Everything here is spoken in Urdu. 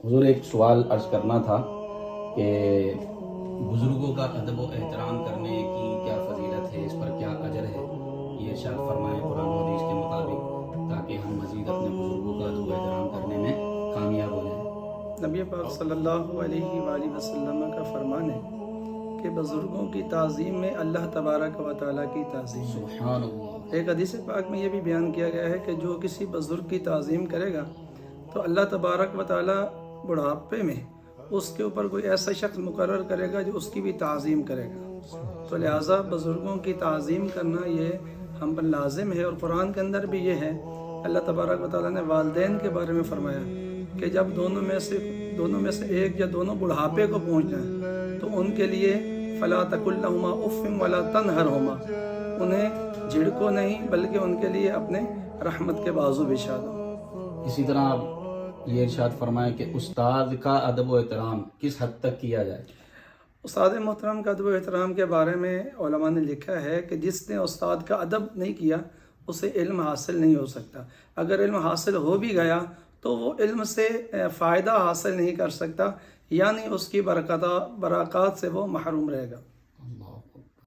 حضور ایک سوال عرض کرنا تھا کہ بزرگوں کا ادب و احترام کرنے کی کیا فضیلت ہے، اس پر کیا اجر ہے، یہ ارشاد فرمائیں قرآن و حدیث کے مطابق، تاکہ ہم مزید اپنے بزرگوں کا ادب و احترام کرنے میں کامیاب ہو جائیں۔ نبی پاک صلی اللہ علیہ وآلہ وسلم کا فرمان ہے کہ بزرگوں کی تعظیم میں اللہ تبارک و تعالیٰ کی تعظیم ہے۔ سبحان اللہ۔ ایک حدیث پاک میں یہ بھی بیان کیا گیا ہے کہ جو کسی بزرگ کی تعظیم کرے گا تو اللہ تبارک و تعالیٰ بڑھاپے میں اس کے اوپر کوئی ایسا شخص مقرر کرے گا جو اس کی بھی تعظیم کرے گا۔ تو لہٰذا بزرگوں کی تعظیم کرنا یہ ہم پر لازم ہے، اور قرآن کے اندر بھی یہ ہے، اللہ تبارک و تعالیٰ نے والدین کے بارے میں فرمایا کہ جب دونوں میں سے ایک یا دونوں بڑھاپے کو پہنچ جائیں تو ان کے لیے فلا تقل لہما اف ولا تنہرہما، انہیں جھڑکو نہیں بلکہ ان کے لیے اپنے رحمت کے بازو بچھا دو۔ اسی طرح آپ یہ ارشاد فرمائیں کہ استاد کا ادب و احترام کس حد تک کیا جائے؟ استاد محترم کا ادب و احترام کے بارے میں علماء نے لکھا ہے کہ جس نے استاد کا ادب نہیں کیا اسے علم حاصل نہیں ہو سکتا، اگر علم حاصل ہو بھی گیا تو وہ علم سے فائدہ حاصل نہیں کر سکتا، یعنی اس کی برکات سے وہ محروم رہے گا۔ اللہ